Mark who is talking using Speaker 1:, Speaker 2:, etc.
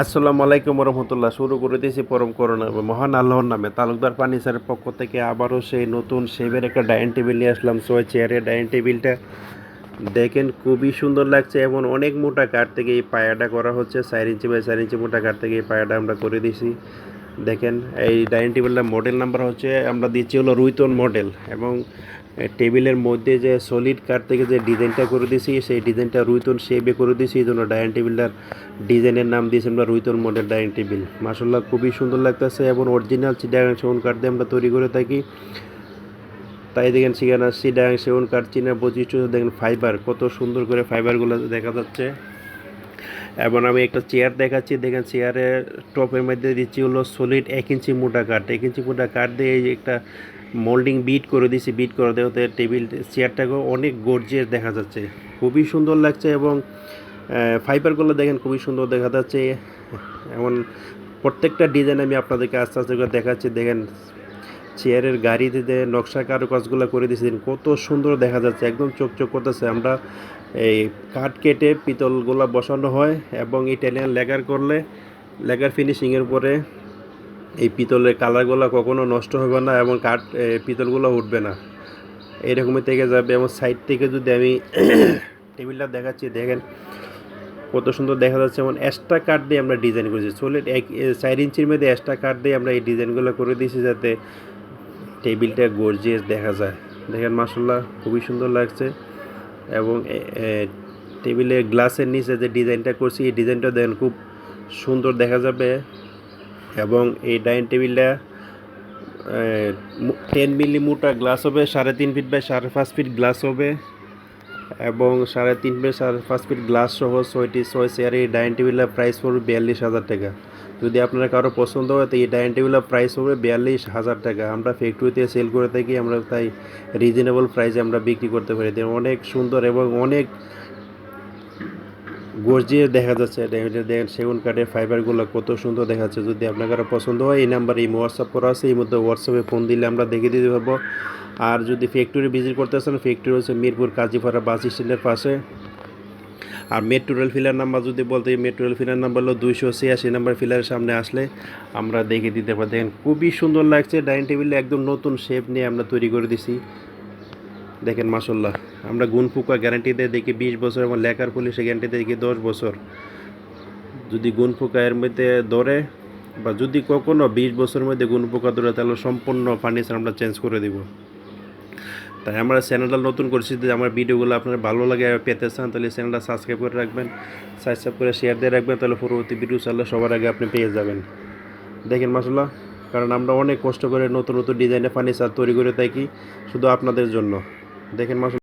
Speaker 1: আসসালামু আলাইকুম রহমতুল্লাহ। শুরু করে দিয়েছি পরম করোনা মহান আল্লাহর নামে। তালুকদার ফার্নিচারের পক্ষ থেকে আবারও সেই নতুন শেপের একটা ডাইনিং টেবিল নিয়ে আসলাম। 6 চেয়ারের ডাইনিং টেবিলটা দেখেন খুবই সুন্দর লাগছে এবং অনেক মোটা কাঠ থেকে এই পায়াটা করা হচ্ছে। 4 ইঞ্চি বাই 4 ইঞ্চি মোটা কাঠ থেকে এই পায়াটা আমরা করে দিয়েছি। দেখেন এই ডাইনিং টেবিলটার মডেল নাম্বার হচ্ছে আমরা দিচ্ছি হলো রুইতন মডেল, এবং টেবিলের মধ্যে যে সলিড কাঠ থেকে যে ডিজাইনটা করে দিয়েছি সেই ডিজাইনটা রুইতন শেপে করে দিয়েছি। এই জন্য ডাইনিং টেবিলটার ডিজাইনের নাম দিয়েছি আমরা রুইতন মডেল ডাইনিং টেবিল। মাসাল্লাহ খুবই সুন্দর লাগতেছে এবং অরিজিনাল চিটাগাং সেগুন কাঠ দিয়ে আমরা তৈরি করে থাকি। তাই দেখেন সেখানে চিটাগাং সেগুন কাঠ চীনা বৈশিষ্ট্য দেখেন ফাইবার কত সুন্দর করে ফাইবারগুলো দেখা যাচ্ছে। এবং আমি একটা চেয়ার দেখাচ্ছি, দেখেন চেয়ারের টপের মধ্যে দিচ্ছি হলো সলিড 1 ইঞ্চি মোটা কাঠ। 1 ইঞ্চি মোটা কাঠ দিয়ে এই একটা মোল্ডিং বিট করে দিয়েছি। বিট করে দেওয়াতে টেবিল চেয়ারটাকেও অনেক গর্জিয়াস দেখা যাচ্ছে, খুবই সুন্দর লাগছে। এবং ফাইবারগুলো দেখেন খুবই সুন্দর দেখা যাচ্ছে। এমন প্রত্যেকটা ডিজাইন আমি আপনাদেরকে আস্তে আস্তে করে দেখাচ্ছি। দেখেন চেয়ারের গাড়িতে যে নকশা কারুকাজগুলো করে দিয়েছি কত সুন্দর দেখা যাচ্ছে, একদম চোখ করতেছে। আমরা এই কাঠ কেটে পিতলগুলো বসানো হয় এবং ইটালিয়ান লেগার করলে লেগার ফিনিশিংয়ের পরে এই পিতলের কালারগুলো কখনো নষ্ট হবে না এবং কাঠ পিতলগুলো উঠবে না, এইরকমই থেকে যাবে। এবং সাইড থেকে যদি আমি টেবিলটা দেখাচ্ছি, দেখেন কত সুন্দর দেখা যাচ্ছে। এবং এক্সট্রা কাঠ দিয়ে আমরা ডিজাইন করেছি, সলিড 4 ইঞ্চির মধ্যে এক্সট্রা কাঠ দিয়ে আমরা এই ডিজাইনগুলো করে দিয়েছি যাতে টেবিলটা গর্জিয়াস দেখা যায়। দেখেন মাশাআল্লাহ খুবই সুন্দর লাগছে। এবং টেবিলের গ্লাসের নিচে যে ডিজাইনটা করছি এই ডিজাইনটা দেখেন খুব সুন্দর দেখা যাবে। এবং এই ডাইনিং টেবিলটা 10 মিলি মোটা গ্লাস হবে, 3.5 ফিট বাই 5.5 ফিট গ্লাস হবে এবং 3.5 বাই 5.5 ফিট গ্লাস সহ 6 চেয়ার। এই ডাইনিং টেবিলের প্রাইস পড়বে 42,000 টাকা। যদি আপনার কারো পছন্দ হয় তো এই ডাইনিং টেবিলের প্রাইস হবে 42,000 টাকা। আমরা ফ্যাক্টরিতে সেল করে থাকি, আমরা তাই রিজনেবল প্রাইসে আমরা বিক্রি করতে পারি। অনেক সুন্দর এবং অনেক গর্জিয়াস দেখা যাচ্ছে। দেখেন সেগুন কাঠের ফাইবারগুলো কত সুন্দর দেখা যাচ্ছে। যদি আপনার কারো পছন্দ হয় এই নাম্বারে হোয়াটসঅ্যাপ করা আছে, এই মধ্যে হোয়াটসঅ্যাপে ফোন দিলে আমরা দেখে দিতে পারবো। আর যদি ফ্যাক্টরি ভিজিট করতে আসেন, ফ্যাক্টরি হচ্ছে মিরপুর কাজীপাড়া বাস স্ট্যান্ডের পাশে। আর মেট্রো রেল ফিলার নাম্বার যদি বলতে, মেট্রো রেল ফিলার নাম্বার হলো 286 নাম্বার ফিলারের সামনে আসলে আমরা দেখে দিতে পারি। দেখেন খুবই সুন্দর লাগছে। ডাইনিং টেবিলে একদম নতুন শেপ নিয়ে আমরা তৈরি করে দিছি। দেখেন মাশাআল্লাহ আমরা গুণ পোকা গ্যারান্টি দিয়ে দেখি 20 বছর এবং লেকার পুলিশে গ্যারান্টি দিয়ে দেখি 10 বছর। যদি গুণ পোকা এর মধ্যে ধরে বা যদি কখনো 20 বছরের মধ্যে গুণ পোকা ধরে তাহলে সম্পূর্ণ ফার্নিচার আমরা চেঞ্জ করে দিব। তাই আমরা চ্যানেলটা নতুন করছি, যদি আমার ভিডিওগুলো আপনার ভালো লাগে পেতে চান তাহলে চ্যানেলটা সাবস্ক্রাইব করে রাখবেন, সাবস্ক্রাইব করে শেয়ার দিয়ে রাখবেন, তাহলে পরবর্তী ভিডিও চাইলে সবার আগে আপনি পেয়ে যাবেন। দেখেন মাশাআল্লাহ, কারণ আমরা অনেক কষ্ট করে নতুন নতুন ডিজাইনের ফার্নিচার তৈরি করে থাকি শুধু আপনাদের জন্য। দেখেন মাশাআল্লাহ।